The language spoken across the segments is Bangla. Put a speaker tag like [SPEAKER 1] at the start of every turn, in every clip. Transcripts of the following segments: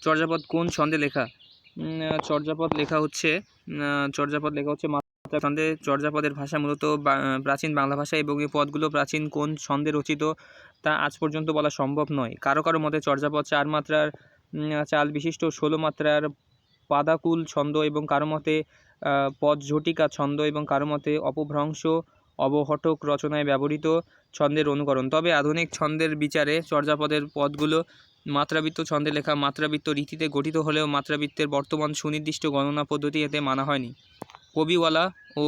[SPEAKER 1] চর্যাপদ কোন ছন্দে লেখা? চর্যাপদ লেখা হচ্ছে মাত্রা ছন্দে। চর্যাপদের ভাষা মূলত প্রাচীন বাংলা ভাষা এবং এই পদগুলো প্রাচীন কোন ছন্দে রচিত তা আজ পর্যন্ত বলা সম্ভব নয়। কারো কারো মতে চর্যাপদ 4 মাত্রার চাল বিশিষ্ট 16 মাত্রার পাদাকুল ছন্দ এবং কারো মতে পদঝটিকা ছন্দ এবং কারো মতে অপভ্রংশ অবহটক রচনায় ব্যবহৃত ছন্দের অনুকরণ। তবে আধুনিক ছন্দের বিচারে চর্যাপদের পদগুলো মাত্রাবৃত্ত ছন্দে লেখা। মাত্রাবৃত্ত রীতিতে গঠিত হলেও মাত্রাবৃত্তের বর্তমান সুনির্দিষ্ট গণনা পদ্ধতি এতে মানা হয়নি। কবিওয়ালা ও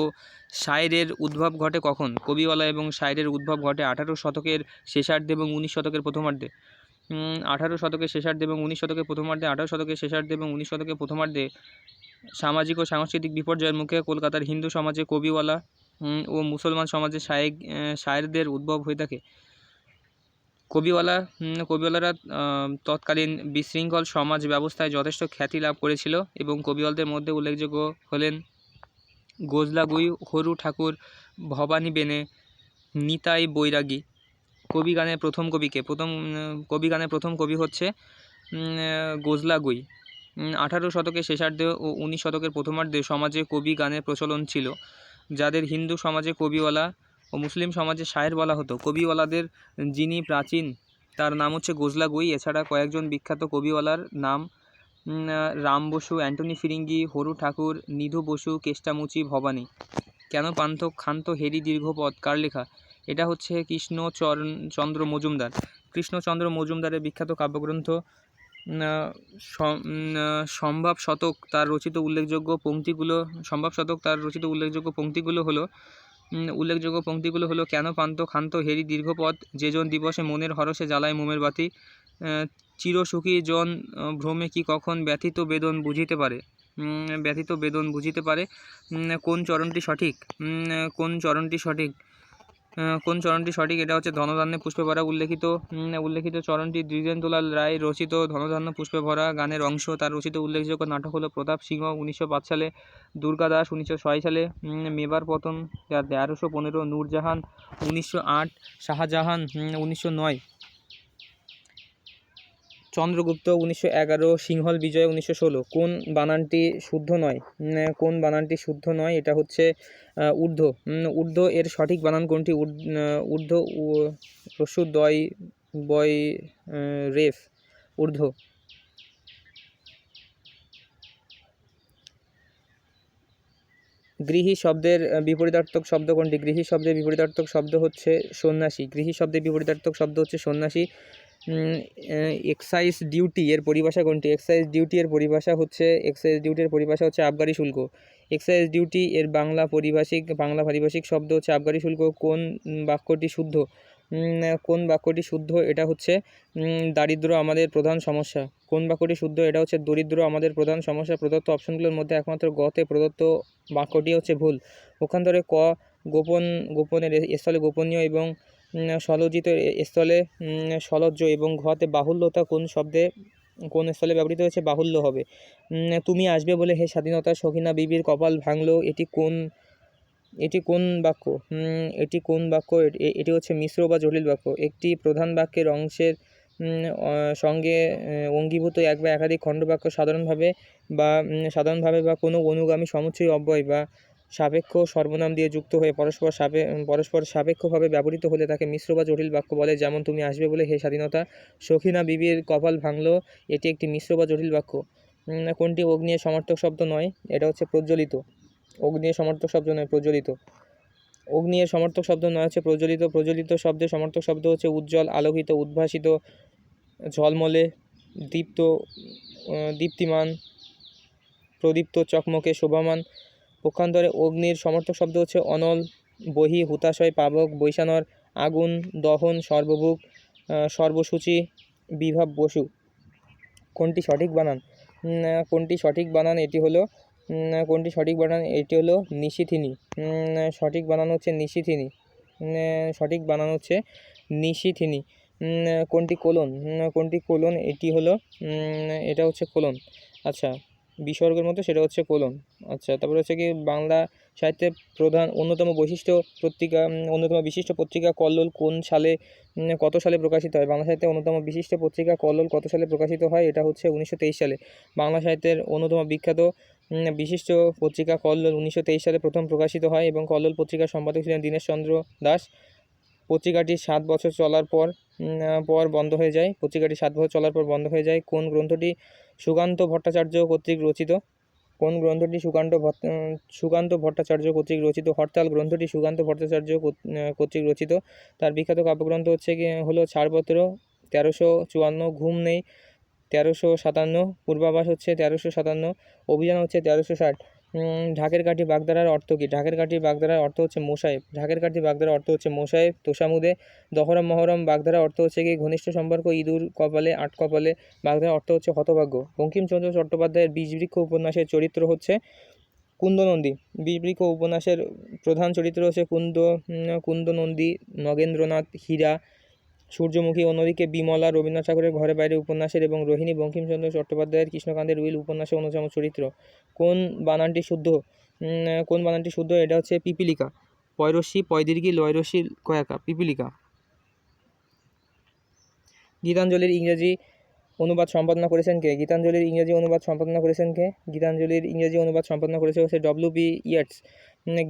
[SPEAKER 1] শায়রের উদ্ভব ঘটে কখন? কবিওয়ালা এবং শায়রের উদ্ভব ঘটে 18 শতকের শেষার্ধে এবং 19 শতকের প্রথমার্ধে। 18 শতকের শেষার্ধে এবং 19 শতকের প্রথমার্ধে। 18 শতকের শেষার্ধে এবং 19 শতকের প্রথমার্ধে সামাজিক ও সাংস্কৃতিক বিপর্যয়ের মুখে কলকাতার হিন্দু সমাজে কবিওয়ালা ও মুসলমান সমাজে শায়েরদের উদ্ভব হয়ে থাকে। কবিওয়ালারা তৎকালীন বিশৃঙ্খল সমাজ ব্যবস্থায় যথেষ্ট খ্যাতি লাভ করেছিল এবং কবিওয়ালদের মধ্যে উল্লেখযোগ্য হলেন গোজলাগুই, হরু ঠাকুর, ভবানী বেনে, নিতাই বৈরাগী। কবিগানের প্রথম কবি হচ্ছে গোজলাগুই। 18 শতকের শেষার্ধে ও 19 শতকের প্রথমার্ধে সমাজে কবি গানের প্রচলন ছিল, যাদের হিন্দু সমাজে কবিওয়ালা ও মুসলিম সমাজে শায়ের বলা হতো। কবিওয়ালাদের যিনি প্রাচীন তার নাম হচ্ছে গোজলাগুই। এছাড়া কয়েকজন বিখ্যাত কবিওয়ালার নাম রাম বসু, অ্যান্টনি ফিরিঙ্গি, হরু ঠাকুর, নিধু বসু, কেষ্টামুচি, ভবানী। কেন পান্থ ক্ষান্ত হেরি দীর্ঘপদ কার লেখা? এটা হচ্ছে কৃষ্ণচন্দ্র মজুমদার। কৃষ্ণচন্দ্র মজুমদারের বিখ্যাত কাব্যগ্রন্থ সম্ভাব শতক তার রচিত উল্লেখযোগ্য পংক্তিগুলো হলো কেন পান্থ ক্ষান্ত হেরি দীর্ঘপদ, যেজন দিবসে মনের হরষে জ্বালায় মোমের বাতি, চিরসুখী জন ভ্রমে কি কখন ব্যথিত বেদন বুঝিতে পারে, কোন চরণটি সঠিক? এটা হচ্ছে ধনধান্যে পুষ্পে ভরা। উল্লেখিত চরণটি দ্বিজেন্দ্রলাল রায় রচিত ধনধান্য পুষ্পে ভরা গানের অংশ। তার রচিত উল্লেখযোগ্য নাটক হলো প্রতাপ সিংহ 1905 সালে, দুর্গাদাস 1906 সালে, মেবার পতন 1315, নূরজাহান 1908, শাহজাহান 1909, চন্দ্রগুপ্ত 1911, সিংহল বিজয় 1916। কোন বানানটি শুদ্ধ নয়? এটা হচ্ছে ঊর্ধ্ব এর সঠিক বানান কোনটি? ঊর্ধ্ব রস্যু দয় বয় রেফ, ঊর্ধ্ব। গৃহী শব্দের বিপরীতার্থক শব্দ কোনটি? গৃহী শব্দের বিপরীতার্থক শব্দ হচ্ছে সন্ন্যাসী। গৃহী শব্দের বিপরীতার্থক শব্দ হচ্ছে সন্ন্যাসী। এক্সাইজ ডিউটি এর পরিভাষা কোনটি? এক্সাইজ ডিউটির পরিভাষা হচ্ছে আবগারি শুল্ক। এক্সাইজ ডিউটি এর বাংলা পারিভাষিক শব্দ হচ্ছে আবগারি শুল্ক। কোন বাক্যটি শুদ্ধ? এটা হচ্ছে দারিদ্র আমাদের প্রধান সমস্যা। কোন বাক্যটি শুদ্ধ? এটা হচ্ছে দরিদ্র আমাদের প্রধান সমস্যা। প্রদত্ত অপশনগুলোর মধ্যে একমাত্র গতে প্রদত্ত বাক্যটি হচ্ছে ভুল। পক্ষান্তরে ক গোপনের স্থলে গোপনীয় এবং সলজ্জিত স্থলে সলজ্জ এবং ঘতে বাহুল্যতা কোন স্থলে ব্যবহৃত হয়েছে? বাহুল্য হবে। তুমি আসবে বলে হে স্বাধীনতা, সখিনা বিবির কপাল ভাঙলো, এটি কোন বাক্য? এটি হচ্ছে মিশ্র বা জটিল বাক্য। একটি প্রধান বাক্যের অংশের সঙ্গে অঙ্গীভূত এক বা একাধিক খণ্ডবাক্য সাধারণভাবে বা কোনো অনুগামী সমুচ্চয়ী অব্যয় বা সাপেক্ষ সর্বনাম দিয়ে যুক্ত হয়ে পরস্পর সাপেক্ষভাবে ব্যবহৃত হলে তাকে মিশ্র বা জটিল বাক্য বলে। যেমন তুমি আসবে বলে হে স্বাধীনতা, সখিনা বিবির কপাল ভাঙলো, এটি একটি মিশ্র বা জটিল বাক্য। কোনটি অগ্নি এর সমার্থক শব্দ নয়? এটা হচ্ছে প্রজ্বলিত। অগ্নি এর সমার্থক শব্দ নয়, প্রজ্বলিত। অগ্নি এর সমার্থক শব্দ নয় হচ্ছে প্রজ্বলিত। প্রজ্বলিত শব্দের সমার্থক শব্দ হচ্ছে উজ্জ্বল, আলোকিত, উদ্ভাসিত, ঝলমলে, দীপ্তিমান, প্রদীপ্ত, চকমকে, শোভামান। পক্ষান্তরে অগ্নির সমার্থক শব্দ হচ্ছে অনল, বহি, হুতাশয়, পাবক, বৈশানর, আগুন, দহন, সর্বভুক, সর্বসূচি, বিভাব, বসু। কোনটি সঠিক বানান? এটি হলো নিশিথিনী। সঠিক বানান হচ্ছে নিশিথিনী। কোনটি কোলন? এটা হচ্ছে কোলন। আচ্ছা, বিসর্গের মতো, সেটা হচ্ছে কোলন। আচ্ছা, তারপরে হচ্ছে কি বাংলা সাহিত্যের প্রধান অন্যতম বিশিষ্ট পত্রিকা কল্লোল কোন সালে কত সালে প্রকাশিত হয়? বাংলা সাহিত্যের অন্যতম বিশিষ্ট পত্রিকা কল্লোল কত সালে প্রকাশিত হয়? এটা হচ্ছে 1923 সালে। বাংলা সাহিত্যের অন্যতম বিখ্যাত বিশিষ্ট পত্রিকা কল্লোল 1923 সালে প্রথম প্রকাশিত হয় এবং কল্লোল পত্রিকার সম্পাদক ছিলেন দীনেশচন্দ্র দাস। পত্রিকাটি 7 বছর চলার পর বন্ধ হয়ে যায়। পত্রিকাটি 7 বছর চলার পর বন্ধ হয়ে যায়। কোন গ্রন্থটি সুকান্ত ভট্টাচার্য কর্তৃক রচিত? কোন গ্রন্থটি সুকান্ত ভট্টাচার্য কর্তৃক রচিত? হরতাল গ্রন্থটি সুকান্ত ভট্টাচার্য কর্তৃক রচিত। তার বিখ্যাত কাব্যগ্রন্থ হচ্ছে হলো ছাড়পত্র 1354, ঘুম নেই 1357, পূর্বাভাস হচ্ছে 1357, অভিযান হচ্ছে 1360। ঢাকের কাঠি বাগধারার অর্থ কী? ঢাকের কাঠি বাগধারার অর্থ হচ্ছে মোসাহেব। ঢাকের কাঠি বাগধারার অর্থ হচ্ছে মোসাহেব। তোষামুদে দহরম মহরম বাগধারার অর্থ হচ্ছে কি ঘনিষ্ঠ সম্পর্ক। ইঁদুর কপালে আট কপালে বাগধারার অর্থ হচ্ছে হতভাগ্য। বঙ্কিমচন্দ্র চট্টোপাধ্যায়ের বীজবৃক্ষ উপন্যাসের চরিত্র হচ্ছে কুন্দনন্দী। বীজবৃক্ষ উপন্যাসের প্রধান চরিত্র হচ্ছে কুন্দনন্দী, নগেন্দ্রনাথ, হীরা, সূর্যমুখী। অন্যদিকে বিমলা রবীন্দ্রনাথ ঠাকুরের ঘরে বাইরে উপন্যাসের এবং রোহিণী বঙ্কিমচন্দ্র চট্টোপাধ্যায়ের কৃষ্ণকান্তের উইল উপন্যাসের অন্যতম চরিত্র। কোন বানানটি শুদ্ধ? এটা হচ্ছে পিপিলিকা। পয়রস্যি পয়দীর্ঘী লয়রস্যি কয়াকা, পিপিলিকা। গীতাঞ্জলির ইংরেজি অনুবাদ সম্পাদনা করেছেন কে? গীতাঞ্জলির ইংরেজি অনুবাদ সম্পাদনা করেছেন কে? গীতাঞ্জলির ইংরেজি অনুবাদ সম্পাদনা করেছে হচ্ছে W.B. ইয়েটস।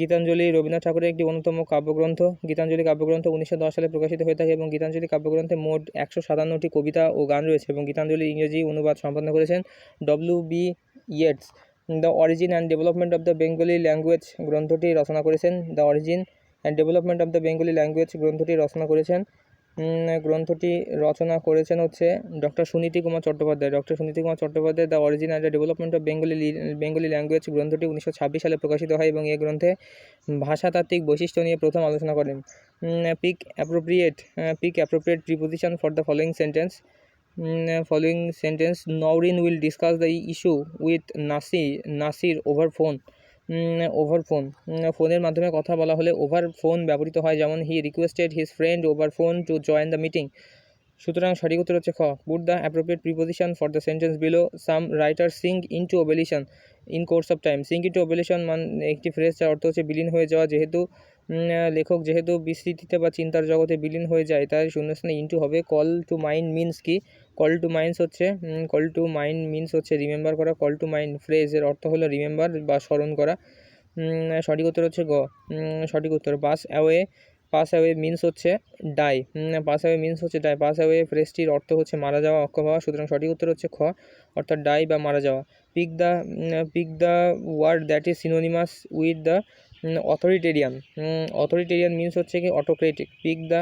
[SPEAKER 1] গীতাঞ্জলি রবীন্দ্রনাথ ঠাকুরের একটি অন্যতম কাব্যগ্রন্থ। গীতাঞ্জলি কাব্যগ্রন্থ 1910 সালে প্রকাশিত হয়ে থাকে এবং গীতাঞ্জলি কাব্যগ্রন্থে মোট 157টি কবিতা ও গান রয়েছে এবং গীতাঞ্জলির ইংরেজি অনুবাদ সম্পাদনা করেছেন W.B. Yeats. The origin and development of the Bengali language গ্রন্থটি রচনা করেছেন। The origin and development of the Bengali language গ্রন্থটি রচনা করেছেন হচ্ছে doctor Suniti Kumar Chattopadhyay. The origin and the development of Bengali language গ্রন্থটি 1926 সালে প্রকাশিত হয় এবং এই গ্রন্থে ভাষাতাত্ত্বিক বৈশিষ্ট্য নিয়ে প্রথম আলোচনা করেন। Pick appropriate preposition for the following sentence. Naurin will discuss the issue with Nasir over phone. ফোনের মাধ্যমে কথা বলা হলে ওভার ফোন ব্যবহৃত হয়, যেমন he requested his friend over phone to join the meeting. সুতরাং সঠিক উত্তর হচ্ছে খ। Put the appropriate preposition for the sentence below. Some writer sink into oblivion in course of time. Sink into oblivion একটি ফ্রেজ যার অর্থ হচ্ছে বিলীন হয়ে যাওয়া। লেখক যেহেতু বিস্মৃতিতে বা চিন্তার জগতে বিলীন হয়ে যায় তাই শূন্যস্থানে ইনটু হবে। কল টু মাইন্ড মিনস কি? কল টু মাইন্ড মিনস হচ্ছে রিমেম্বার করা। কল টু মাইন্ড ফ্রেজের অর্থ হলো রিমেম্বার বা স্মরণ করা। সঠিক উত্তর হচ্ছে গ। সঠিক উত্তর পাস অ্যাওয়ে মিনস হচ্ছে ডাই। পাস অ্যাওয়ে ফ্রেজটির অর্থ হচ্ছে মারা যাওয়া, অক্ষম হওয়া। সুতরাং সঠিক উত্তর হচ্ছে খ, অর্থাৎ ডাই বা মারা যাওয়া। Pick the word that is synonymous with the authoritarian. Authoritarian means হচ্ছে কি autocratic. Pick the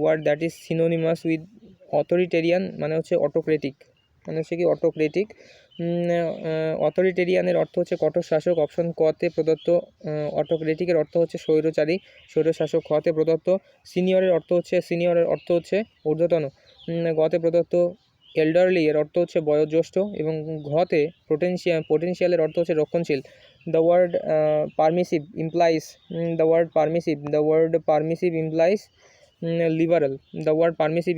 [SPEAKER 1] word that is synonymous with authoritarian মানে হচ্ছে অটোক্রেটিক। অথরিটেরিয়ানের অর্থ হচ্ছে কঠোর শাসক। অপশন কতে প্রদত্ত। অটোক্রেটিকের অর্থ হচ্ছে স্বৈরশাসক। খতে প্রদত্ত। সিনিয়রের অর্থ হচ্ছে ঊর্ধ্বতন। গতে প্রদত্ত এল্ডারলি এর অর্থ হচ্ছে বয়োজ্যেষ্ঠ এবং ঘতে পোটেনশিয়ালের অর্থ হচ্ছে রক্ষণশীল। The word permissive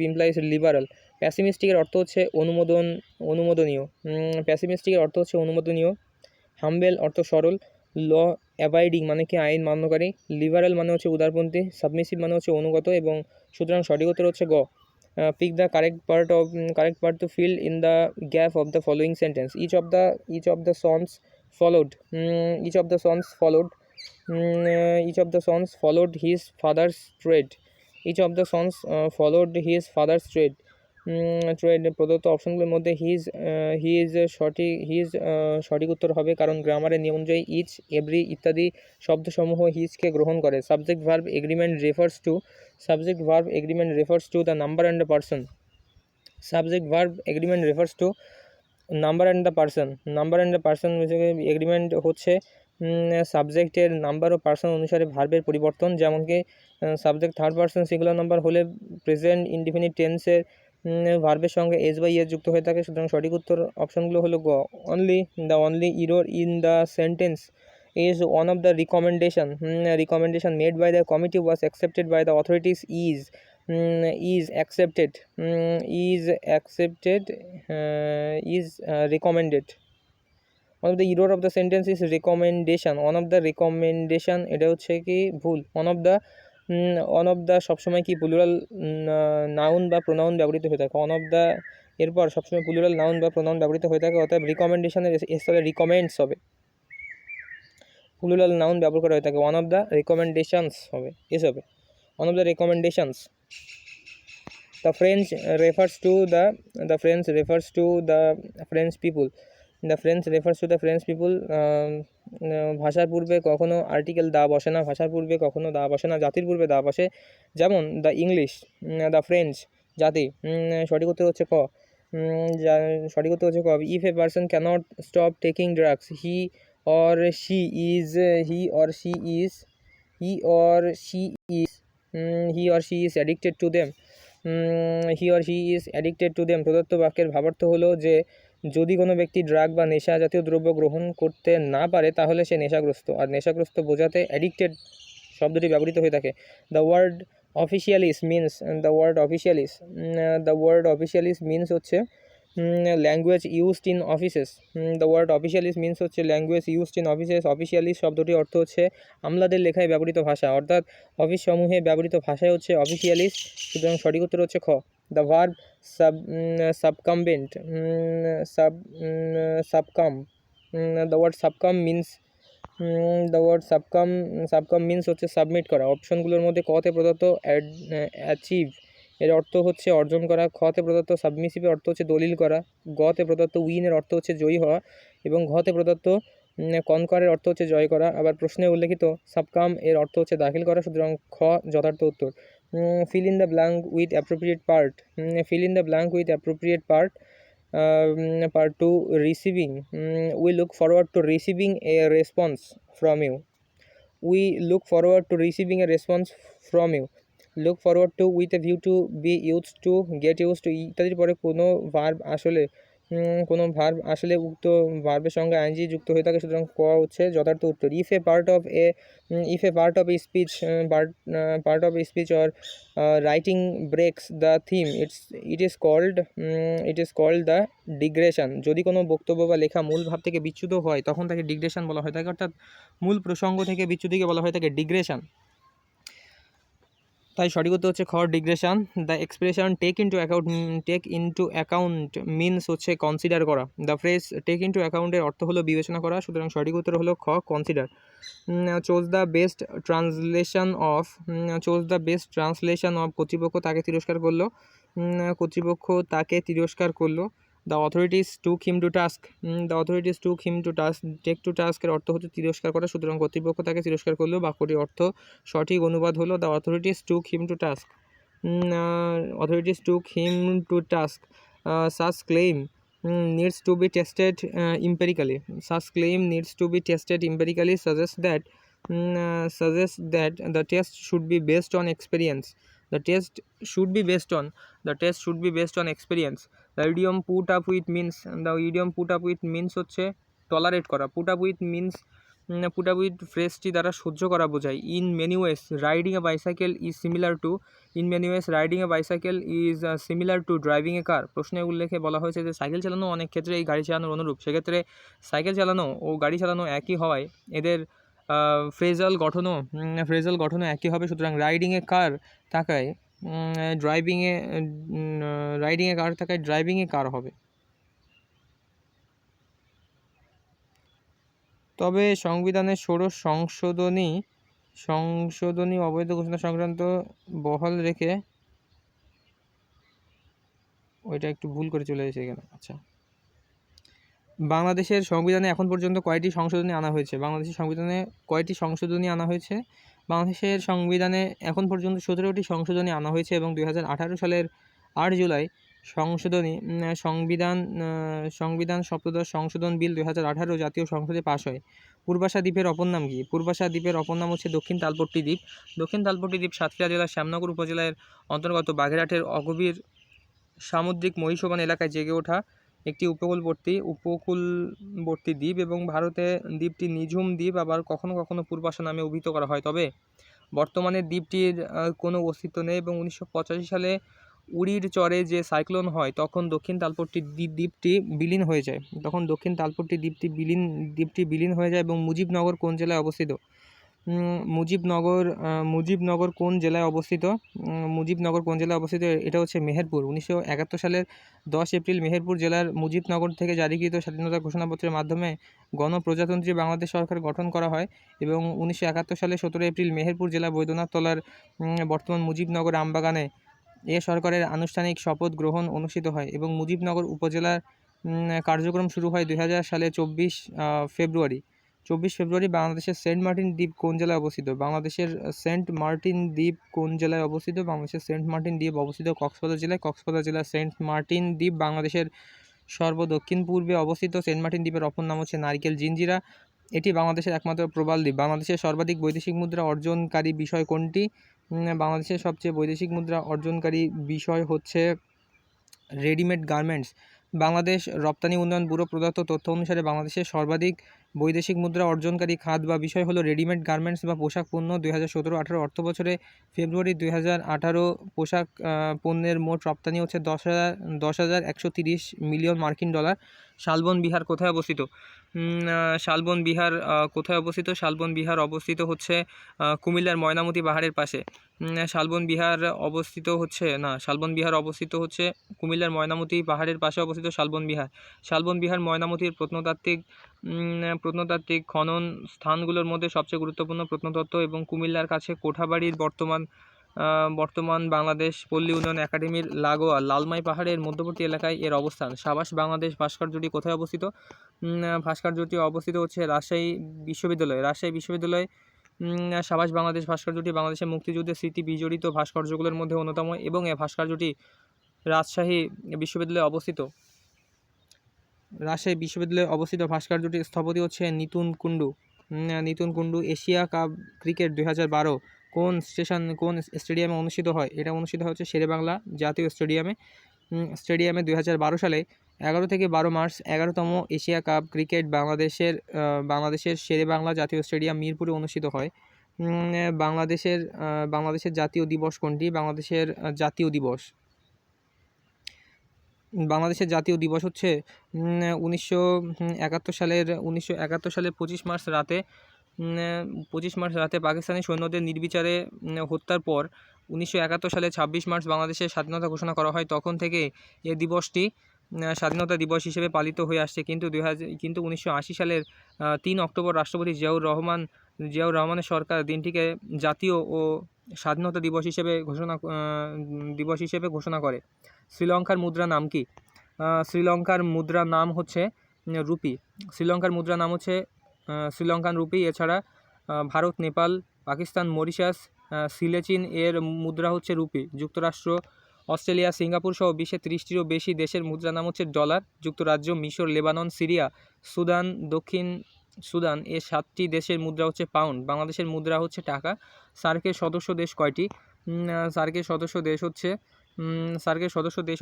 [SPEAKER 1] implies liberal. প্যাসিমিস্টিকের অর্থ হচ্ছে অনুমোদনীয়। হাম্বেল অর্থ সরল। ল অ্যাবাইডিং মানে কি আইন মান্যকারী। লিবারাল মানে হচ্ছে উদারপন্থী। সাবমিসিভ মানে হচ্ছে অনুগত। এবং সুতরাং সঠিক উত্তর হচ্ছে গ। Pick the correct part to fill in the gap of the following sentence. Each of the sons followed his father's trade. প্রদত্ত অপশনগুলোর মধ্যে সঠিক উত্তর হবে, কারণ গ্রামারের নিয়ম অনুযায়ী ইচ, এভরি ইত্যাদি শব্দসমূহ হিজকে গ্রহণ করে। Subject verb agreement refers to the number and the person. Number and the person agreement হচ্ছে সাবজেক্টের নাম্বার ও পার্সন অনুসারে ভার্বের পরিবর্তন। যেমন কি subject third person singular number হলে প্রেজেন্ট ইনডিফিনিট টেন্সের ভার্বের সঙ্গে এস বাই এস যুক্ত হয়ে থাকে। সুতরাং সঠিক উত্তর অপশনগুলো হলো গ। Only error in the sentence is one of the recommendation made by the committee was accepted by the authorities recommended. One of the error of the sentence is recommendation, one of the recommendation এটা হচ্ছে কি ভুল। ওয়ান অফ দ্য সবসময় কি প্লুরাল নাউন বা প্রোনাউন ব্যবহৃত হয়ে থাকে, ওয়ান অফ দ্য এরপর সবসময় প্লুরাল নাউন বা প্রোনাউন ব্যবহৃত হয়ে থাকে, অর্থাৎ রিকমেন্ডেশনের এস হবে রিকমেন্ডস হবে, প্লুরাল নাউন ব্যবহার করা হয়ে থাকে, ওয়ান অফ দ্য রিকমেন্ডেশনস হবে, এস হবে, one of the recommendations. The French refers to the French refers to the French people. The French refers to the French people. ভাষার পূর্বে কখনো আর্টিকেল দা বসে না, ভাষার পূর্বে কখনো দা বসে না, জাতির পূর্বে দা বসে, যেমন দ্য ইংলিশ, দ্য ফ্রেঞ্চ জাতি। সঠিক উত্তর হচ্ছে ক। সঠিক উত্তর হচ্ছে ক। If a person cannot stop taking drugs he or she is he or she is he or she is he or she is addicted to them. He or she is addicted to them প্রদত্ত বাক্যের ভাবার্থ হলো যে যদি কোনো ব্যক্তি ড্রাগ বা নেশা জাতীয় দ্রব্য গ্রহণ করতে না পারে তাহলে সে নেশাগ্রস্ত, আর নেশাগ্রস্ত বোঝাতে অ্যাডিক্টেড শব্দটি ব্যবহৃত হয়ে থাকে। The word officialese means, the word officialese means হচ্ছে language used in offices. The word officialese means হচ্ছে language used in offices. Officialese শব্দটির অর্থ হচ্ছে আমলাদের লেখায় ব্যবহৃত ভাষা, অর্থাৎ অফিস সমূহে ব্যবহৃত ভাষায় হচ্ছে অফিসিয়ালিস। সুতরাং সঠিক উত্তর হচ্ছে খ। The verb succumbent succumb, the word succumb means succumb means হচ্ছে সাবমিট করা। অপশনগুলোর মধ্যে কতে প্রদত্ত অ্যাচিভ এর অর্থ হচ্ছে অর্জন করা, খতে প্রদত্ত সাবমিসিভের অর্থ হচ্ছে দলিল করা, গতে প্রদত্ত উইনের অর্থ হচ্ছে জয়ী হওয়া এবং ঘতে প্রদত্ত কনকরের অর্থ হচ্ছে জয় করা। আবার প্রশ্নে উল্লেখিত সাবকাম এর অর্থ হচ্ছে দাখিল করা, সুতরাং খ যথার্থ উত্তর। Feel in the blank with appropriate part, feel in the blank with appropriate part. Part 2 receiving. We look forward to receiving a response from you. We look forward to receiving a response from you. Look forward to with a view to, be used to, get used to ইত্যাদির পরে কোনো ভার্ব আসলে উক্ত ভার্বের সঙ্গে আইনজি যুক্ত হয়ে থাকে, সুতরাং ক হচ্ছে যথার্থ উত্তর। If a part of a speech or writing breaks the theme it is called the digression. যদি কোনো বক্তব্য বা লেখা মূল ভাব থেকে বিচ্যুত হয় তখন তাকে ডিগ্রেশন বলা হয় থাকে, অর্থাৎ মূল প্রসঙ্গ থেকে বিচ্যুতিকে বলা হয় থাকে ডিগ্রেশন। তাই সঠিক উত্তর হচ্ছে খ digression. The expression take into account means হচ্ছে কনসিডার করা। দ্য ফ্রেজ টেক ইনটু অ্যাকাউন্টের অর্থ হলো বিবেচনা করা, সুতরাং সঠিক উত্তর হলো খ consider. Choose the best translation of কর্তৃপক্ষ তাকে তিরস্কার করলো। The authorities took him to task, take to টাস্কের অর্থ হচ্ছে তিরস্কার করা, সুতরাং কর্তৃপক্ষ তাকে তিরস্কার করলো। বাক্যটির অর্থ সঠিক অনুবাদ হলো the authorities took him to task. Such claim needs to be tested empirically. Such claim needs to be tested empirically suggests that the test should be based on experience. The test should be based on experience. The idiom put up with means হচ্ছে tolerate করা। put up with ফ্রেজটি দ্বারা সহ্য করা বোঝায়। In many ways riding a bicycle is similar to driving a car. প্রশ্নে উল্লেখে বলা হয়েছে যে সাইকেল চালানো অনেক ক্ষেত্রে এই গাড়ি চালানোর অনুরূপ। সেক্ষেত্রে সাইকেল চালানো ও গাড়ি চালানো একই হওয়ায় এদের ফ্রেজাল গঠনও একই হবে, সুতরাং রাইডিং এ কার থাকায় ড্রাইভিং এ কার হবে। তবে সংবিধানের ষোড়শ সংশোধনী অবৈধ ঘোষণা সংক্রান্ত বহাল রেখে, ওইটা একটু ভুল করে চলে এসেছে এখানে। আচ্ছা, বাংলাদেশের সংবিধানে এখন পর্যন্ত কয়টি সংশোধনী আনা হয়েছে? বাংলাদেশের সংবিধানে এখন পর্যন্ত 17টি সংশোধনী আনা হয়েছে এবং 2018 সালের 8 জুলাই সংবিধান সপ্তদশ সংশোধন বিল 2018 জাতীয় সংসদে পাশ হয়। পূর্বাশা দ্বীপের অপর নাম কি? পূর্বাশা দ্বীপের অপর নাম হচ্ছে দক্ষিণ তালপট্টি দ্বীপ। দক্ষিণ তালপট্টি দ্বীপ সাতক্ষীরা জেলার শ্যামনগর উপজেলার অন্তর্গত বাগেরহাটের অগভীর সামুদ্রিক মহীশোভন এলাকায় জেগে ওঠা একটি উপকূলবর্তী দ্বীপ এবং ভারতে দ্বীপটি নিঝুম দ্বীপ, আবার কখনো কখনো পূর্বাশা নামে অভিহিত করা হয়। তবে বর্তমানে দ্বীপটির কোনো অস্তিত্ব নেই এবং 1985 সালে উড়ির চরে যে সাইক্লোন হয় তখন দক্ষিণ তালপট্টি দ্বীপটি বিলীন হয়ে যায়, দ্বীপটি বিলীন হয়ে যায়। এবং মুজিবনগর কোন জেলায় অবস্থিত? মুজিবনগর কোন জেলায় অবস্থিত? মুজিবনগর কোন জেলায় অবস্থিত? এটা হচ্ছে মেহেরপুর। 1971 সালের 10 এপ্রিল মেহেরপুর জেলার মুজিবনগর থেকে জারিকৃত স্বাধীনতা ঘোষণাপত্রের মাধ্যমে গণপ্রজাতন্ত্রী বাংলাদেশ সরকার গঠন করা হয়। এবং 1971 সালের 17 এপ্রিল মেহেরপুর জেলা বৈদ্যনাথ তলার বর্তমান মুজিবনগর আমবাগানে এ সরকারের আনুষ্ঠানিক শপথ গ্রহণ অনুষ্ঠিত হয়। এবং মুজিবনগর উপজেলার কার্যক্রম শুরু হয় 2000 সালে 24 ফেব্রুয়ারি। বাংলাদেশের সেন্ট মার্টিন দ্বীপ কোন জেলায় অবস্থিত? বাংলাদেশের সেন্ট মার্টিন দ্বীপ কোন জেলায় অবস্থিত? বাংলাদেশের সেন্ট মার্টিন দ্বীপ অবস্থিত কক্সবাজার জেলায়। সেন্ট মার্টিন দ্বীপ বাংলাদেশের সর্বদক্ষিণ পূর্বে অবস্থিত। সেন্ট মার্টিন দ্বীপের অপর নাম হচ্ছে নারিকেল জিঞ্জিরা। এটি বাংলাদেশের একমাত্র প্রবাল দ্বীপ। বাংলাদেশের সর্বাধিক বৈদেশিক মুদ্রা অর্জনকারী বিষয় কোনটি? বাংলাদেশের সবচেয়ে বৈদেশিক মুদ্রা অর্জনকারী বিষয় হচ্ছে রেডিমেড গার্মেন্টস। বাংলাদেশ রপ্তানি উন্নয়ন ব্যুরো প্রদত্ত তথ্য অনুসারে বাংলাদেশের সর্বাধিক বৈদেশিক মুদ্রা অর্জনকারী খাত বা বিষয় হলো রেডিমেড গার্মেন্টস বা পোশাক পণ্য। 2017-18 অর্থবছরে ফেব্রুয়ারি 2018 পোশাক পণ্যের মোট রপ্তানি হচ্ছে 10,130 মিলিয়ন মার্কিন ডলার। শালবন বিহার কোথায় অবস্থিত? শালবন বিহার কোথায় অবস্থিত? শালবন বিহার অবস্থিত হচ্ছে কুমিল্লার ময়নামতি পাহাড়ের পাশে। শালবন বিহার অবস্থিত হচ্ছে কুমিল্লার ময়নামতি পাহাড়ের পাশে অবস্থিত শালবন বিহার ময়নামতির প্রত্নতাত্ত্বিক খনন স্থানগুলোর মধ্যে সবচেয়ে গুরুত্বপূর্ণ প্রত্নতত্ত্ব। এবং কুমিল্লার কাছে কোঠাবাড়ির বর্তমান বাংলাদেশ পল্লী উন্নয়ন একাডেমির লাগোয়া লালমাই পাহাড়ের মধ্যবর্তী এলাকায় এর অবস্থান। সাবাস বাংলাদেশ ভাস্কর্যটি কোথায় অবস্থিত? ভাস্কর্যটি অবস্থিত হচ্ছে রাজশাহী বিশ্ববিদ্যালয়ে। সাবাস বাংলাদেশ ভাস্কর্যটি বাংলাদেশের মুক্তিযুদ্ধের স্মৃতি বিজড়িত ভাস্কর্যগুলোর মধ্যে অন্যতম এবং এই ভাস্কর্যটি রাজশাহী বিশ্ববিদ্যালয়ে অবস্থিত। ভাস্কর্যটির স্থপতি হচ্ছে Nitun Kundu. Asia cup cricket 2012 কোন স্টেডিয়ামে অনুষ্ঠিত হয়? এটা অনুষ্ঠিত হচ্ছে শেরেবাংলা জাতীয় স্টেডিয়ামে 2012 সালে 11 থেকে 12 মার্চ 11তম এশিয়া কাপ ক্রিকেট বাংলাদেশের শেরেবাংলা জাতীয় স্টেডিয়াম মিরপুরে অনুষ্ঠিত হয়। বাংলাদেশের জাতীয় দিবস কোনটি? বাংলাদেশের জাতীয় দিবস হচ্ছে 1971 সালের 25 মার্চ রাতে পাকিস্তানি সৈন্যদের নির্বিচারে হত্যার পর 1971 সালে 26 মার্চ বাংলাদেশের স্বাধীনতা ঘোষণা করা হয়। তখন থেকে এ দিবসটি স্বাধীনতা দিবস হিসেবে পালিত হয়ে আসছে। কিন্তু 1980 সালের 3 অক্টোবর রাষ্ট্রপতি জিয়াউর রহমানের সরকার দিনটিকে জাতীয় ও স্বাধীনতা দিবস হিসেবে ঘোষণা করে। শ্রীলঙ্কার মুদ্রা নাম কি? শ্রীলঙ্কার মুদ্রা নাম হচ্ছে রুপি। শ্রীলঙ্কান রুপি। এছাড়া ভারত, নেপাল, পাকিস্তান, মরিশাস, সিলেচিন এর মুদ্রা হচ্ছে রুপি। যুক্তরাষ্ট্র, অস্ট্রেলিয়া, সিঙ্গাপুর সহ বিশ্বের 30টিরও বেশি দেশের মুদ্রা নাম হচ্ছে ডলার। যুক্তরাজ্য, মিশর, লেবানন, সিরিয়া, সুদান, দক্ষিণ সুদান এ 7টি দেশের মুদ্রা হচ্ছে পাউন্ড। বাংলাদেশের মুদ্রা হচ্ছে টাকা। সার্কের সদস্য দেশ কয়টি? সার্কের সদস্য দেশ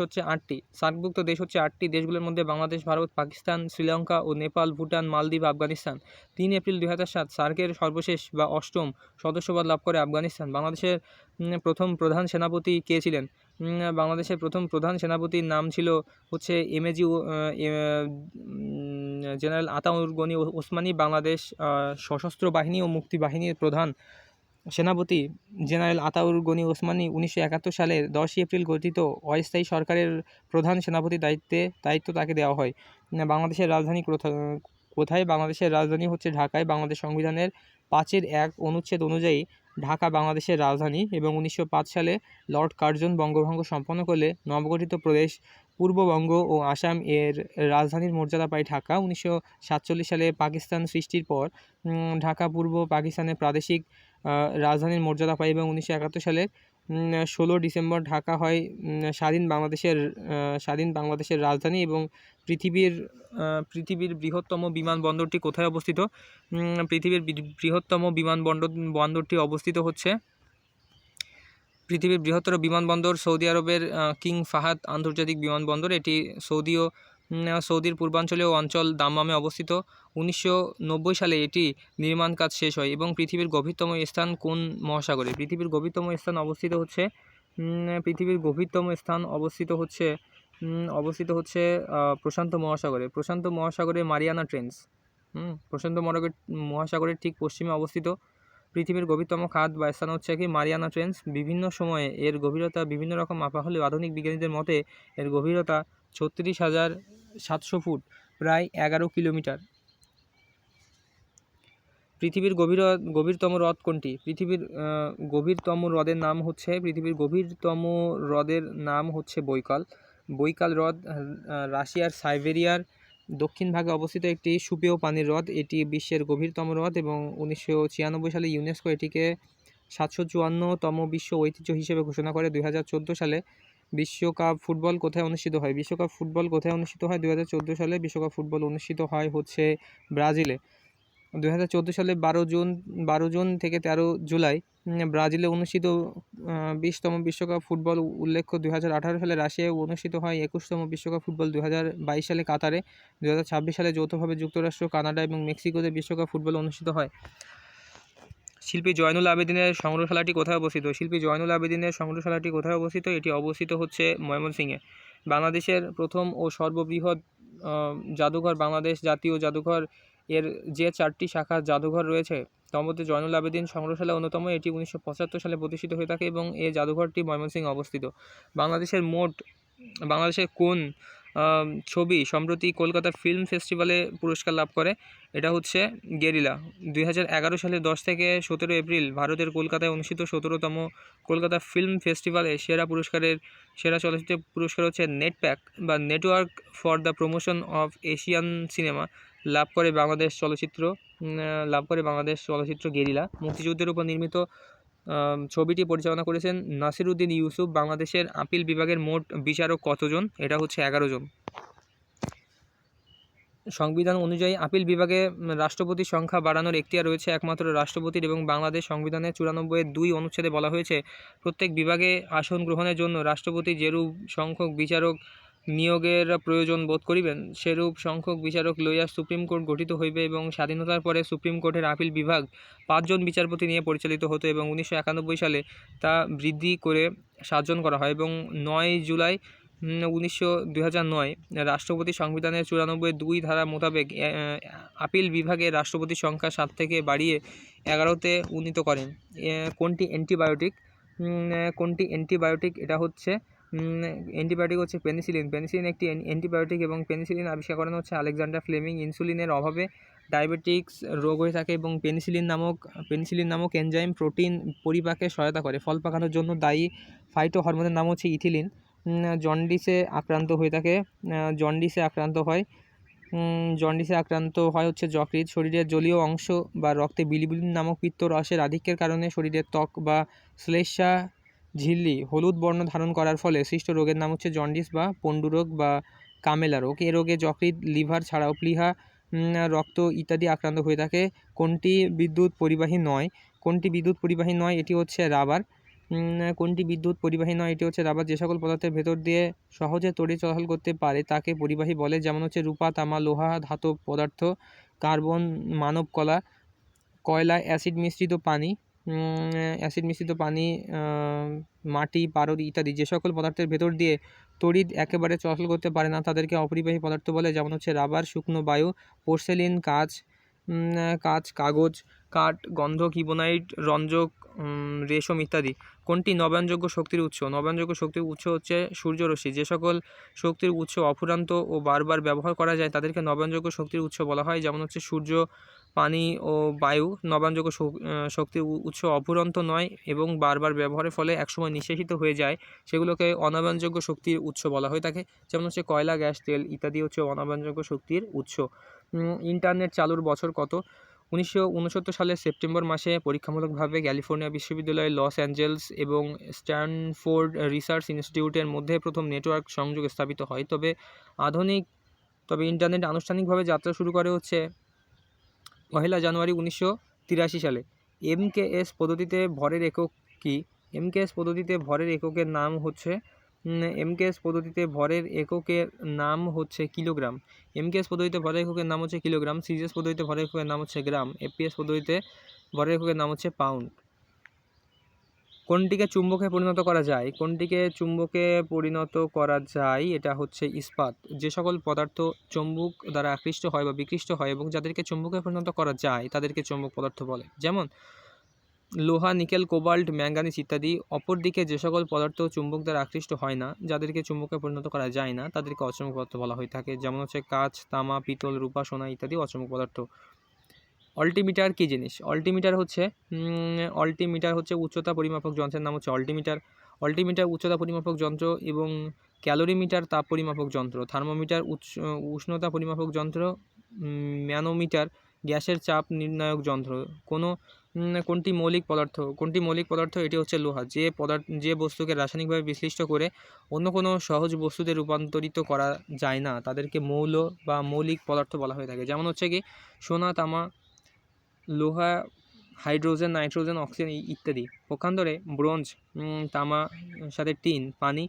[SPEAKER 1] হচ্ছে 8টি। সার্কভুক্ত দেশ হচ্ছে 8টি। দেশগুলোর মধ্যে বাংলাদেশ, ভারত, পাকিস্তান, শ্রীলঙ্কা ও নেপাল, ভুটান, মালদ্বীপ, আফগানিস্তান। 3 এপ্রিল 2007 সার্কের সর্বশেষ বা 8ম সদস্যপদ লাভ করে আফগানিস্তান। বাংলাদেশের প্রথম প্রধান সেনাপতি কে ছিলেন? বাংলাদেশের প্রথম প্রধান সেনাপতির নাম ছিল হচ্ছে জেনারেল আতাউর গনি ওসমানী। বাংলাদেশ সশস্ত্র বাহিনী ও মুক্তি বাহিনীর প্রধান সেনাপতি জেনারেল আতাউর গনি ওসমানী 1971 সালের 10 এপ্রিল গঠিত অস্থায়ী সরকারের প্রধান সেনাপতির দায়িত্ব তাকে দেওয়া হয়। বাংলাদেশের রাজধানী কোথায়? বাংলাদেশের রাজধানী হচ্ছে ঢাকায়। বাংলাদেশ সংবিধানের 5(1) অনুচ্ছেদ অনুযায়ী ঢাকা বাংলাদেশের রাজধানী। এবং 1905 সালে লর্ড কার্জন বঙ্গভঙ্গ সম্পন্ন করলে নবগঠিত প্রদেশ পূর্ববঙ্গ ও আসাম এর রাজধানীর মর্যাদা পায় ঢাকা। 1947 সালে পাকিস্তান সৃষ্টির পর ঢাকা পূর্ব পাকিস্তানের প্রাদেশিক রাজধানীর মর্যাদা পায়। এবং 1971 সালে 16 ডিসেম্বর ঢাকা হয় স্বাধীন বাংলাদেশের রাজধানী। এবং পৃথিবীর বৃহত্তম বিমানবন্দরটি কোথায় অবস্থিত? পৃথিবীর বৃহত্তম বিমানবন্দরটি অবস্থিত হচ্ছে পৃথিবীর বৃহত্তর বিমানবন্দর সৌদি আরবের কিং ফাহাদ আন্তর্জাতিক বিমানবন্দর। এটি সৌদির পূর্বাঞ্চলীয় অঞ্চল দাম্মামে অবস্থিত। 1990 সালে এটি নির্মাণ কাজ শেষ হয়। এবং পৃথিবীর গভীরতম স্থান কোন মহাসাগরে? পৃথিবীর গভীরতম স্থান অবস্থিত হচ্ছে পৃথিবীর গভীরতম স্থান অবস্থিত হচ্ছে প্রশান্ত মহাসাগরে। প্রশান্ত মহাসাগরে মারিয়ানা ট্রেঞ্চ, প্রশান্ত মহাসাগরের ঠিক পশ্চিমে অবস্থিত। পৃথিবীর গভীরতম খাদ বা স্থান হচ্ছে কি মারিয়ানা ট্রেঞ্চ। বিভিন্ন সময়ে এর গভীরতা বিভিন্ন রকম মাপা হলেও আধুনিক বিজ্ঞানীদের মতে এর গভীরতা 36,700 ফুট, প্রায় 11 কিলোমিটার। পৃথিবীর গভীরতম হ্রদ কোনটি? পৃথিবীর গভীরতম হ্রদের নাম হচ্ছে বৈকাল। বৈকাল হ্রদ রাশিয়ার সাইবেরিয়ার দক্ষিণ ভাগে অবস্থিত একটি সুপেয় পানির হ্রদ। এটি বিশ্বের গভীরতম হ্রদ এবং 1996 সালে ইউনেস্কো এটিকে 754তম বিশ্ব ঐতিহ্য হিসেবে ঘোষণা করে। 2014 সালে বিশ্বকাপ ফুটবল কোথায় অনুষ্ঠিত হয়? 2014 সালে বিশ্বকাপ ফুটবল অনুষ্ঠিত হয় হচ্ছে ব্রাজিলে। 2014 সালে 12 জুন থেকে 13 জুলাই ব্রাজিলে অনুষ্ঠিত 20তম বিশ্বকাপ ফুটবল। উল্লেখ্য 2018 সালে রাশিয়ায় অনুষ্ঠিত হয় 21তম বিশ্বকাপ ফুটবল। 2022 সালে কাতারে, 2026 সালে যৌথভাবে যুক্তরাষ্ট্র, কানাডা এবং মেক্সিকোতে বিশ্বকাপ ফুটবল অনুষ্ঠিত হয়। শিল্পী জয়নুল আবেদিনের সংগ্রহশালাটি কোথায় অবস্থিত? এটি অবস্থিত হচ্ছে ময়মনসিংহে। বাংলাদেশের প্রথম ও সর্ববৃহৎ জাদুঘর বাংলাদেশ জাতীয় জাদুঘর এর যে 4টি শাখা জাদুঘর রয়েছে তার মধ্যে জয়নুল আবেদিন সংগ্রহশালা অন্যতম। এটি 1975 সালে প্রতিষ্ঠিত হয়ে থাকে এবং এই জাদুঘরটি ময়মনসিংহে অবস্থিত। বাংলাদেশের কোন ছবি সম্প্রতি কলকাতা ফিল্ম ফেস্টিভ্যালে পুরস্কার লাভ করে? এটা হচ্ছে গেরিলা। 2011 সালের 10 থেকে 17 এপ্রিল ভারতের কলকাতায় অনুষ্ঠিত 17তম কলকাতা ফিল্ম ফেস্টিভ্যালে সেরা চলচ্চিত্রের পুরস্কার হচ্ছে নেটপ্যাক বা network for the promotion of Asian cinema লাভ করে বাংলাদেশ চলচ্চিত্র গেরিলা। মুক্তিযুদ্ধের উপর নির্মিত ছবিটি পরিচালনা করেছেন নাসিরুদ্দিন ইউসুফ। বাংলাদেশের আপিল বিভাগের মোট বিচারক কতজন? এটা হচ্ছে 11 জন। সংবিধান অনুযায়ী আপিল বিভাগে রাষ্ট্রপতির সংখ্যা বাড়ানোর এখতিয়ার রয়েছে একমাত্র রাষ্ট্রপতির এবং বাংলাদেশ সংবিধানের 94-2 অনুচ্ছেদে বলা হয়েছে প্রত্যেক বিভাগে আসন গ্রহণের জন্য রাষ্ট্রপতি যেরূপ সংখ্যক বিচারক নিয়োগের প্রয়োজন বোধ করিবেন সেরূপ সংখ্যক বিচারক লইয়া সুপ্রিম কোর্ট গঠিত হইবে এবং স্বাধীনতার পরে সুপ্রিম কোর্টের আপিল বিভাগ 5 জন বিচারপতি নিয়ে পরিচালিত হতো এবং 1991 সালে তা বৃদ্ধি করে 7 জন করা হয় এবং 9 জুলাই 2009 রাষ্ট্রপতি সংবিধানের 94-2 ধারা মোতাবেক আপিল বিভাগে রাষ্ট্রপতির সংখ্যা 7 থেকে বাড়িয়ে 11তে উন্নীত করেন। কোনটি অ্যান্টিবায়োটিক? এটা হচ্ছে অ্যান্টিবায়োটিক হচ্ছে পেনিসিলিন। পেনিসিলিন একটি অ্যান্টিবায়োটিক এবং পেনিসিলিন আবিষ্কার করানো হচ্ছে আলেকজান্ডার ফ্লেমিং। ইনসুলিনের অভাবে ডায়াবেটিক্স রোগ হয়ে থাকে এবং পেনিসিলিন নামক এনজাইম প্রোটিন পরিপাকে সহায়তা করে। ফল পাকানোর জন্য দায়ী ফাইটো হরমোনের নাম হচ্ছে ইথিলিন। জন্ডিসে আক্রান্ত হয় হচ্ছে যকৃৎ। শরীরের জলীয় অংশ বা রক্তে বিলিরুবিন নামক পিত্তরসের আধিক্যের কারণে শরীরের ত্বক বা শ্লেষ্মা ঝিল্লি হলুদ বর্ণ ধারণ করার ফলে সৃষ্ট রোগের নাম হচ্ছে জন্ডিস বা পণ্ডুরোগ বা কামেলা রোগ। এ রোগে যকৃৎ, লিভার ছাড়াও প্লীহা, রক্ত ইত্যাদি আক্রান্ত হয়ে থাকে। কোনটি বিদ্যুৎ পরিবাহী নয়? এটি হচ্ছে রাবার। যে সকল পদার্থের ভেতর দিয়ে সহজে তড়িৎ চলাচল করতে পারে তাকে পরিবাহী বলে, যেমন হচ্ছে রূপা, তামা, লোহা, ধাতব পদার্থ, কার্বন, মানব কয়লা, অ্যাসিড মিশ্রিত পানি, মাটি, পারদ ইত্যাদি। যে সকল পদার্থের ভেতর দিয়ে তড়িৎ একেবারে চলাচল করতে পারে না তাদেরকে অপরিবাহী পদার্থ বলে, যেমন হচ্ছে রাবার, শুকনো বায়ু, পোর্সেলিন, কাঁচ, কাগজ, কাঠ, গন্ধক, ইবোনাইট, রঞ্জক, রেশম ইত্যাদি। কোনটি নবায়নযোগ্য শক্তির উৎস? নবায়নযোগ্য শক্তির উৎস হচ্ছে সূর্যরশ্মি। যে সকল শক্তির উৎস অফুরন্ত ও বারবার ব্যবহার করা যায় তাদেরকে নবায়নযোগ্য শক্তির উৎস বলা হয়, যেমন হচ্ছে সূর্য, পানি ও বায়ু। নবায়নযোগ্য শক্তির উৎস অফুরন্ত নয় এবং বারবার ব্যবহারের ফলে একসময় নিঃশেষিত হয়ে যায়, সেগুলোকে অনবায়নযোগ্য শক্তির উৎস বলা হয়ে থাকে, যেমন হচ্ছে কয়লা, গ্যাস, তেল ইত্যাদি হচ্ছে অনবায়নযোগ্য শক্তির উৎস। ইন্টারনেট চালুর বছর কত? 1969 সালের সেপ্টেম্বর মাসে পরীক্ষামূলকভাবে ক্যালিফোর্নিয়া বিশ্ববিদ্যালয়, লস অ্যাঞ্জেলস এবং স্ট্যানফোর্ড রিসার্চ ইনস্টিটিউটের মধ্যে প্রথম নেটওয়ার্ক সংযোগ স্থাপিত হয়। তবে ইন্টারনেট আনুষ্ঠানিকভাবে যাত্রা শুরু করে হচ্ছে 1 জানুয়ারি 1983 সালে। এমকেএস পদ্ধতিতে ভরের একক কি? এমকেএস পদ্ধতিতে ভরের এককের নাম হচ্ছে কিলোগ্রাম। সিজিএস পদ্ধতিতে ভরের এককের নাম হচ্ছে গ্রাম। এফপিএস পদ্ধতিতে ভরের এককের নাম হচ্ছে পাউন্ড। কোনটিকে চুম্বকে পরিণত করা যায়? কোনটিকে চুম্বকে পরিণত করা যায় এটা হচ্ছে ইস্পাত। যে সকল পদার্থ চুম্বক দ্বারা আকৃষ্ট হয় বা বিকৃষ্ট হয় এবং যাদেরকে চুম্বকে পরিণত করা যায় তাদেরকে চুম্বক পদার্থ বলে, যেমন লোহা, নিকেল, কোবাল্ট, ম্যাঙ্গানিজ ইত্যাদি। অপরদিকে যে সকল পদার্থ চুম্বক দ্বারা আকৃষ্ট হয় না, যাদেরকে চুম্বকে পরিণত করা যায় না, তাদেরকে অচুম্বক পদার্থ বলা হয়ে থাকে, যেমন হচ্ছে কাঁচ, তামা, পিতল, রূপা, সোনা ইত্যাদি অচুম্বক পদার্থ। অল্টিমিটার কী জিনিস? অল্টিমিটার হচ্ছে উচ্চতা পরিমাপক যন্ত্রের নাম হচ্ছে অল্টিমিটার। অল্টিমিটার উচ্চতা পরিমাপক যন্ত্র এবং ক্যালোরিমিটার তাপ পরিমাপক যন্ত্র। থার্মোমিটার উষ্ণতা পরিমাপক যন্ত্র। ম্যানোমিটার গ্যাসের চাপ নির্ণায়ক যন্ত্র। কোনটি মৌলিক পদার্থ? এটি হচ্ছে লোহা। যে বস্তুকে রাসায়নিকভাবে বিশ্লিষ্ট করে অন্য কোনো সহজ বস্তুতে রূপান্তরিত করা যায় না, তাদেরকে মৌল বা মৌলিক পদার্থ বলা হয়ে থাকে, যেমন হচ্ছে কি সোনা, তামা, লোহা, হাইড্রোজেন, নাইট্রোজেন, অক্সিজেন ইত্যাদি। পক্ষান্তরে ব্রোঞ্জ, তামা সাথে টিন, পানি,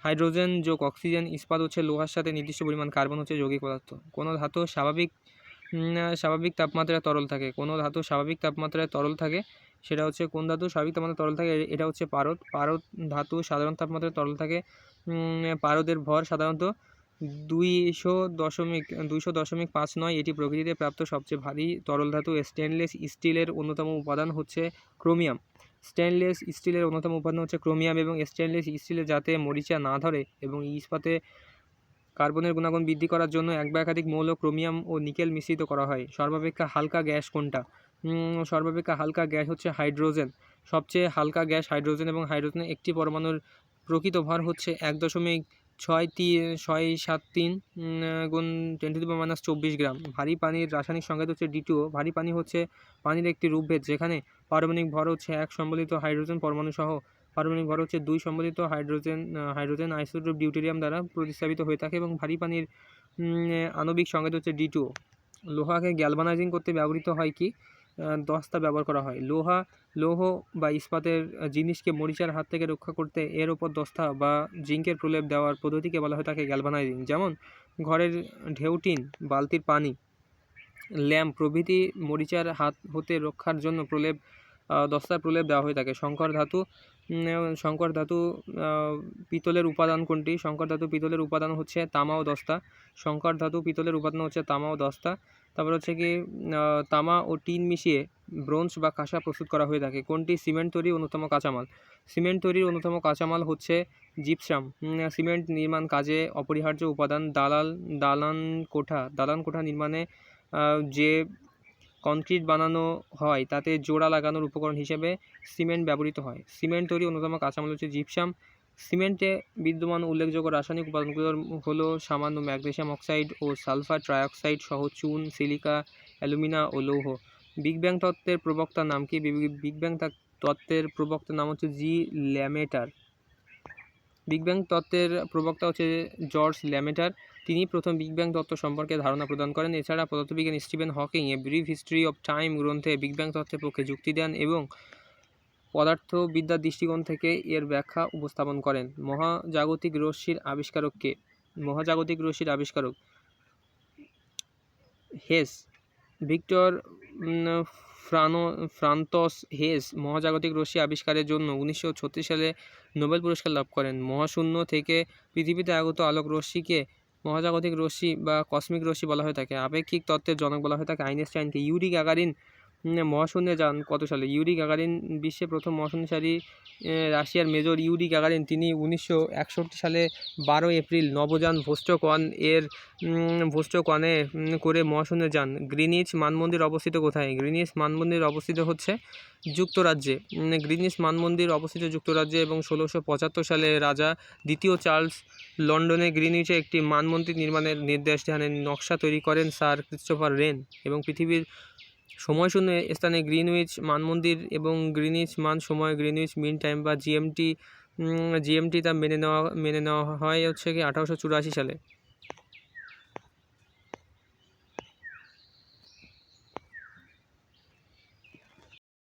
[SPEAKER 1] হাইড্রোজেন যোগ অক্সিজেন, ইস্পাত হচ্ছে লোহার সাথে নির্দিষ্ট পরিমাণ কার্বন হচ্ছে যৌগিক পদার্থ। কোনো ধাতু স্বাভাবিক তাপমাত্রায় তরল থাকে, সেটা হচ্ছে কোন ধাতু স্বাভাবিক তাপমাত্রায় তরল থাকে? এটা হচ্ছে পারদ ধাতু সাধারণ তাপমাত্রায় তরল থাকে। পারদের ভর সাধারণত 200.59। এটি প্রকৃতিতে প্রাপ্ত সবচেয়ে ভারী তরল ধাতু। স্টেনলেস স্টিলের অন্যতম উপাদান হচ্ছে ক্রোমিয়াম এবং স্টেনলেস স্টিলে যাতে মরিচা না ধরে এবং ইস্পাতে কার্বনের গুণাগুণ বৃদ্ধি করার জন্য এক বা একাধিক মৌল ক্রোমিয়াম ও নিকেল মিশ্রিত করা হয়। সর্বাপেক্ষা হালকা গ্যাস কোনটা? সর্বাপেক্ষা হালকা গ্যাস হচ্ছে হাইড্রোজেন। সবচেয়ে হালকা গ্যাস হাইড্রোজেন এবং হাইড্রোজেনের একটি পরমাণুর প্রকৃত ভর হচ্ছে 1.63 গুণ 10⁻⁴ গ্রাম। ভারী পানির রাসায়নিক সংকেত হচ্ছে D2O। ভারী পানি হচ্ছে পানির একটি রূপভেদ যেখানে পারমাণবিক ভর হচ্ছে 1 সম্বলিত হাইড্রোজেন পরমাণু সহ পারমাণবিক ভর হচ্ছে 2 সম্বলিত হাইড্রোজেন আইসোটোপ ডিউটেরিয়াম দ্বারা প্রতিস্থাপিত হয়ে থাকে এবং ভারী পানির আণবিক সংকেত হচ্ছে D2O। লোহাকে গ্যালভানাইজিং করতে ব্যবহৃত হয় কি? দস্তা ব্যবহার করা হয়। লৌহ বা ইস্পাতের জিনিসকে মরিচার হাত থেকে রক্ষা করতে এর ওপর দস্তা বা জিঙ্কের প্রলেপ দেওয়ার পদ্ধতিকে বলা হয় তাকে গ্যালভানাইজিং, যেমন ঘরের ঢেউ, টিন, বালতির পানি, ল্যাম্প প্রভৃতি মরিচার হাত হতে রক্ষার জন্য দস্তার প্রলেপ দেওয়া হয়ে থাকে। সংকর ধাতু পিতলের উপাদান কোনটি? সংকর ধাতু পিতলের উপাদান হচ্ছে তামা ও দস্তা। তারপর হচ্ছে কি তামা ও টিন মিশিয়ে ব্রোঞ্জ বা কাঁসা প্রস্তুত করা হয়ে থাকে। কোনটি সিমেন্ট তৈরির অন্যতম কাঁচামাল? সিমেন্ট তৈরির অন্যতম কাঁচামাল হচ্ছে জিপসাম। সিমেন্ট নির্মাণ কাজে অপরিহার্য উপাদান। দালান কোঠা নির্মাণে যে কংক্রিট বানানো হয় তাতে জোড়া লাগানোর উপকরণ হিসেবে সিমেন্ট ব্যবহৃত হয়। সিমেন্ট তৈরির অন্যতম কাঁচামাল হচ্ছে জিপসাম। সিমেন্টে বিদ্যমান উল্লেখযোগ্য রাসায়নিক উপাদানগুলো হলো সামান্য ম্যাগনেসিয়াম অক্সাইড ও সালফার ট্রাইঅক্সাইড সহ চুন, সিলিকা, অ্যালুমিনা ও লৌহ। বিগ ব্যাং তত্ত্বের প্রবক্তার নাম কি? বিগ ব্যাং তত্ত্বের প্রবক্তার নাম হচ্ছে জি ল্যামেটার। বিগ ব্যাং তত্ত্বের প্রবক্তা হচ্ছে জর্জ ল্যামেটার। তিনি প্রথম বিগ ব্যাং তত্ত্ব সম্পর্কে ধারণা প্রদান করেন। এছাড়া পদার্থবিজ্ঞানী Stephen Hawking a brief history of time গ্রন্থে বিগ ব্যাং তত্ত্বের পক্ষে যুক্তি দেন এবং পদার্থবিদ্যার দৃষ্টিকোণ থেকে এর ব্যাখ্যা উপস্থাপন করেন। মহাজাগতিক রশ্মির আবিষ্কারক হেস। ভিক্টর ফ্রান্তস হেস মহাজাগতিক রশ্মি আবিষ্কারের জন্য 1936 সালে নোবেল পুরস্কার লাভ করেন। মহাশূন্য থেকে পৃথিবীতে আগত আলোক রশ্মিকে মহাজাগতিক রশ্মি বা কসমিক রশ্মি বলা হয়ে থাকে। আপেক্ষিক তত্ত্বের জনক বলা হয়ে থাকে আইনস্টাইনকে। ইউরি গাগারিন মহাশূন্যে যান কত সালে? ইউরি গাগারিন বিশ্বে প্রথম মহাশূন্যচারী রাশিয়ার মেজর ইউরি গাগারিন। তিনি 1961 সালে 12 এপ্রিল নভোযান ভোস্টকনে করে মহাশূন্যে যান। গ্রিনিচ মানমন্দির অবস্থিত কোথায়? গ্রিনিচ মানমন্দির অবস্থিত হচ্ছে যুক্তরাজ্যে। এবং 1675 সালে রাজা দ্বিতীয় চার্লস লন্ডনে গ্রিনিচে একটি মানমন্দির নির্মাণের নির্দেশ দেন। নকশা তৈরি করেন স্যার ক্রিস্টোফার রেন এবং পৃথিবীর সময়শূন্য স্থানে গ্রিনউইচ মানমন্দির এবং গ্রিনিচ মান সময় গ্রিনউইচ মিন টাইম বা জিএমটি তা মেনে নেওয়া হয় হচ্ছে কি 1884 সালে।